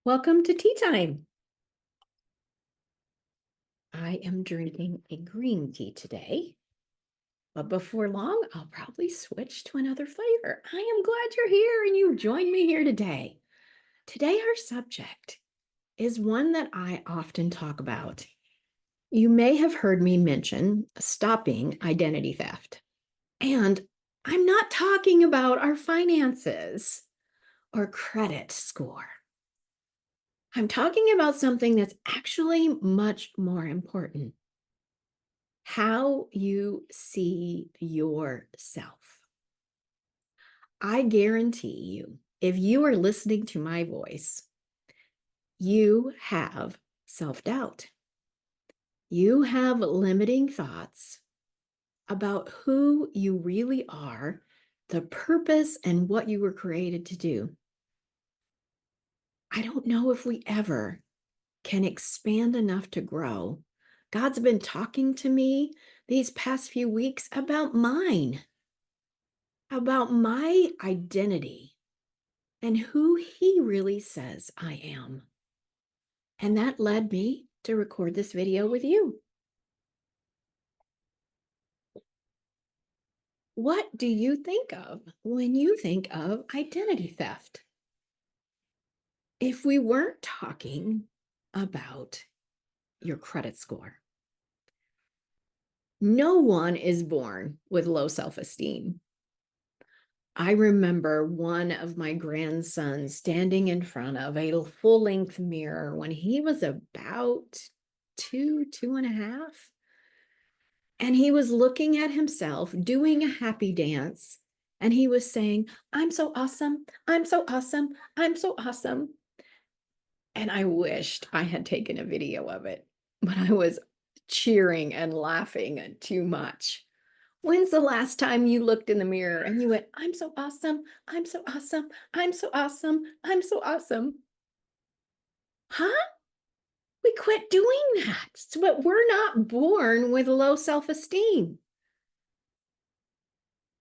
Welcome to tea time. I am drinking a green tea today, but before long, I'll probably switch to another flavor. I am glad you're here and you joined me here today. Today, our subject is one that I often talk about. You may have heard me mention stopping identity theft. And I'm not talking about our finances or credit score. I'm talking about something that's actually much more important: how you see yourself. I guarantee you, if you are listening to my voice, you have self-doubt. You have limiting thoughts about who you really are, the purpose, and what you were created to do. I don't know if we ever can expand enough to grow. God's been talking to me these past few weeks about my identity and who He really says I am. And that led me to record this video with you. What do you think of when you think of identity theft? If we weren't talking about your credit score, no one is born with low self-esteem. I remember one of my grandsons standing in front of a full-length mirror when he was about two and a half. And he was looking at himself doing a happy dance. And he was saying, "I'm so awesome. I'm so awesome. I'm so awesome." And I wished I had taken a video of it, but I was cheering and laughing too much. When's the last time you looked in the mirror and you went, "I'm so awesome. I'm so awesome. I'm so awesome. I'm so awesome"? Huh? We quit doing that. But we're not born with low self-esteem.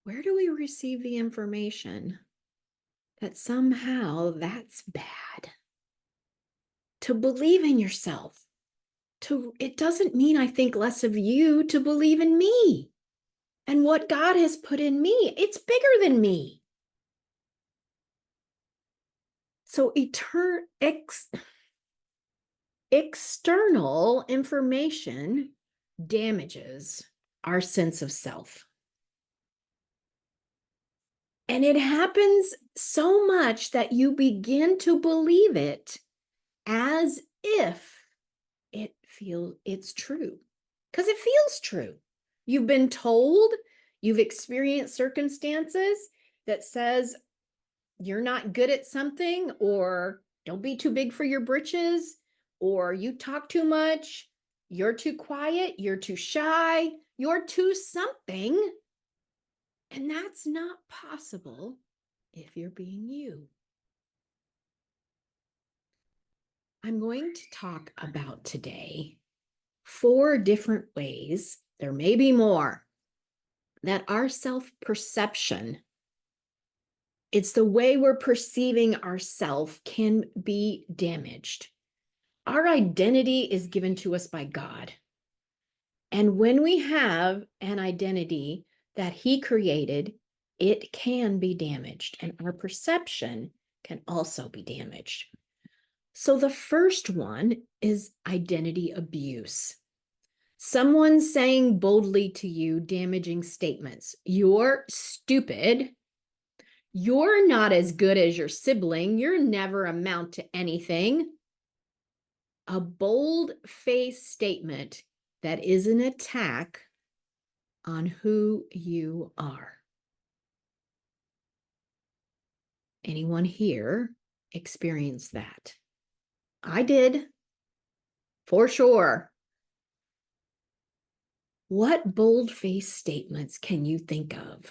Where do we receive the information that somehow that's bad? To believe in yourself. It doesn't mean I think less of you to believe in me and what God has put in me. It's bigger than me. So external information damages our sense of self. And it happens so much that you begin to believe it as if it's true, because it feels true. You've been told, you've experienced circumstances that says you're not good at something, or don't be too big for your britches, or you talk too much, you're too quiet, you're too shy, you're too something. And that's not possible if you're being you. I'm going to talk about today 4 different ways, there may be more, that our self-perception, it's the way we're perceiving ourselves, can be damaged. Our identity is given to us by God. And when we have an identity that He created, it can be damaged, and our perception can also be damaged. So the first one is identity abuse. Someone saying boldly to you damaging statements. "You're stupid. You're not as good as your sibling. You'll never amount to anything." A bold-faced statement that is an attack on who you are. Anyone here experienced that? I did, for sure. What bold-faced statements can you think of?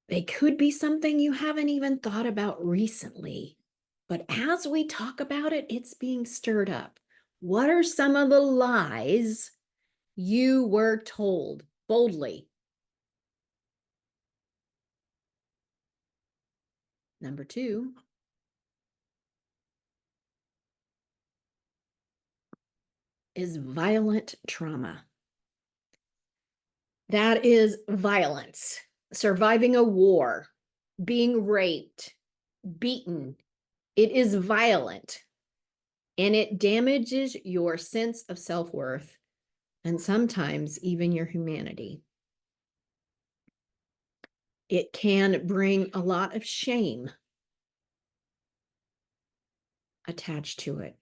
They could be something you haven't even thought about recently, but as we talk about it, it's being stirred up. What are some of the lies you were told boldly? Number 2, is violent trauma. That is violence, surviving a war, being raped, beaten. It is violent, and it damages your sense of self-worth and sometimes even your humanity. It can bring a lot of shame attached to it,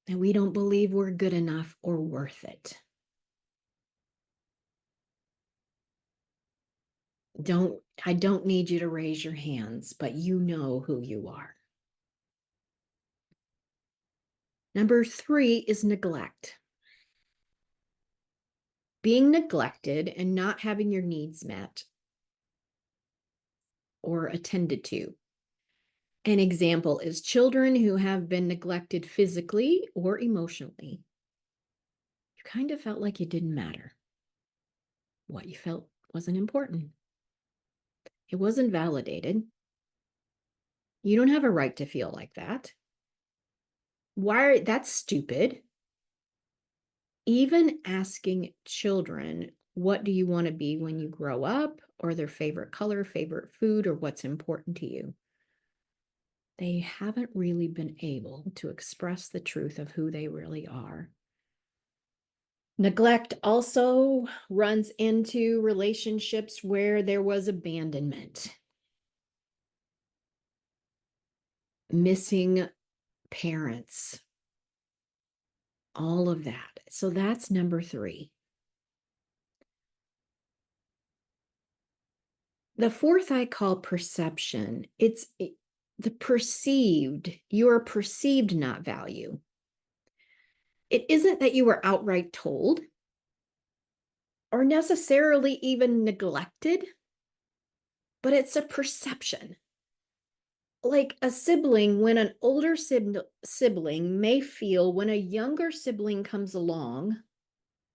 and we don't believe we're good enough or worth it. I don't need you to raise your hands, but you know who you are. Number 3 is neglect. Being neglected and not having your needs met or attended to. An example is children who have been neglected physically or emotionally. You kind of felt like you didn't matter. What you felt wasn't important. It wasn't validated. You don't have a right to feel like that. That's stupid. Even asking children, what do you want to be when you grow up, or their favorite color, favorite food, or what's important to you, they haven't really been able to express the truth of who they really are. Neglect also runs into relationships where there was abandonment, missing parents, all of that. So that's number 3. The 4th I call perception. It's the perceived, your perceived not value. It isn't that you were outright told or necessarily even neglected, but it's a perception. Like a sibling, when an older sibling may feel when a younger sibling comes along,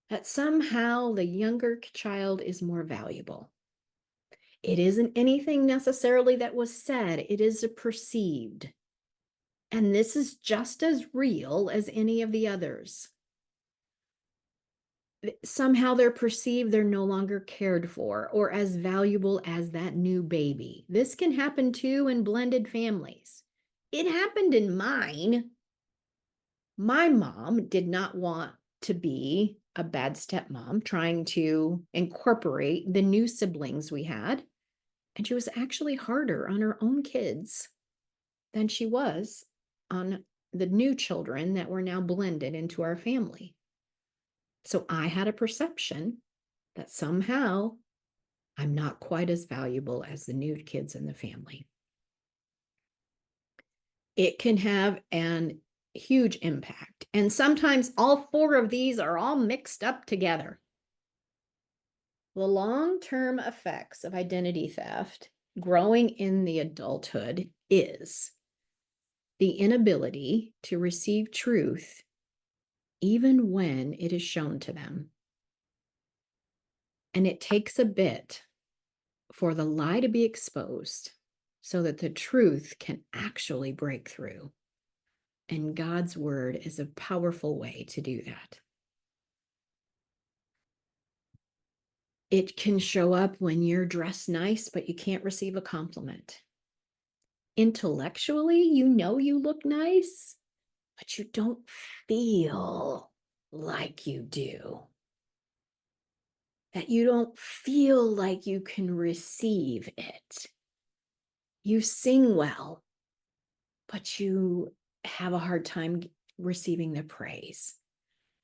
that somehow the younger child is more valuable. It isn't anything necessarily that was said, it is a perceived. And this is just as real as any of the others. Somehow they're perceived they're no longer cared for or as valuable as that new baby. This can happen too in blended families. It happened in mine. My mom did not want to be a bad stepmom, trying to incorporate the new siblings we had. And she was actually harder on her own kids than she was on the new children that were now blended into our family. So I had a perception that somehow I'm not quite as valuable as the new kids in the family. It can have an huge impact. And sometimes all 4 of these are all mixed up together. The long-term effects of identity theft growing in the adulthood is the inability to receive truth even when it is shown to them. And it takes a bit for the lie to be exposed so that the truth can actually break through. And God's word is a powerful way to do that. It can show up when you're dressed nice, but you can't receive a compliment. Intellectually, you know you look nice, but you don't feel like you do. That you don't feel like you can receive it. You sing well, but you have a hard time receiving the praise.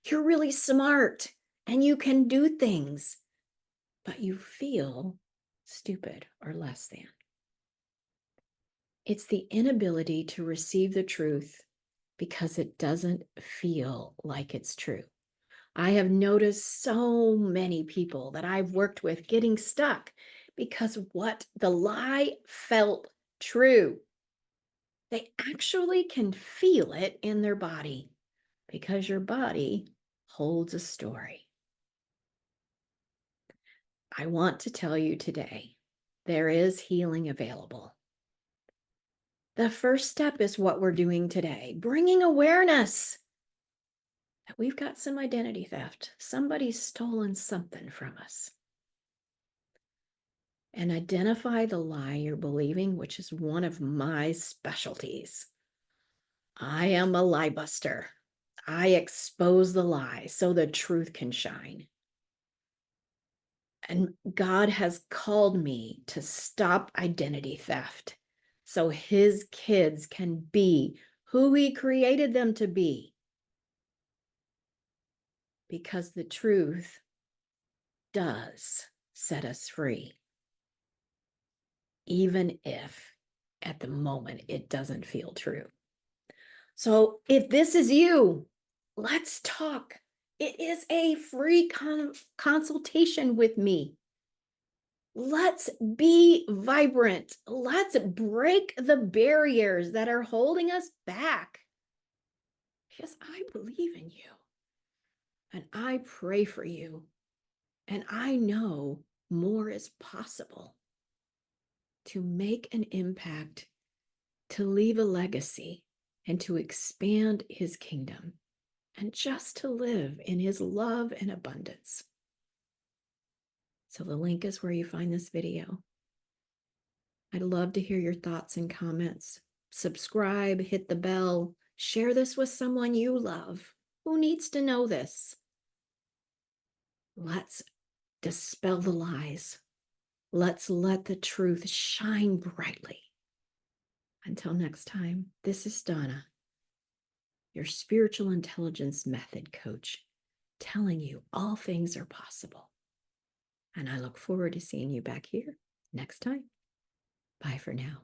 You're really smart and you can do things, but you feel stupid or less than. It's the inability to receive the truth because it doesn't feel like it's true. I have noticed so many people that I've worked with getting stuck because what the lie felt true. They actually can feel it in their body because your body holds a story. I want to tell you today, there is healing available. The first step is what we're doing today, bringing awareness. that we've got some identity theft. Somebody's stolen something from us. And identify the lie you're believing, which is one of my specialties. I am a lie buster. I expose the lie so the truth can shine. And God has called me to stop identity theft so his kids can be who he created them to be. Because the truth does set us free, even if at the moment it doesn't feel true. So if this is you, let's talk. It is a free consultation with me. Let's be vibrant. Let's break the barriers that are holding us back. Because I believe in you and I pray for you. And I know more is possible to make an impact, to leave a legacy, and to expand his kingdom, and just to live in his love and abundance. So the link is where you find this video. I'd love to hear your thoughts and comments. Subscribe, hit the bell, share this with someone you love who needs to know this. Let's dispel the lies. Let's let the truth shine brightly. Until next time, this is Donna, your spiritual intelligence method coach, telling you all things are possible. And I look forward to seeing you back here next time. Bye for now.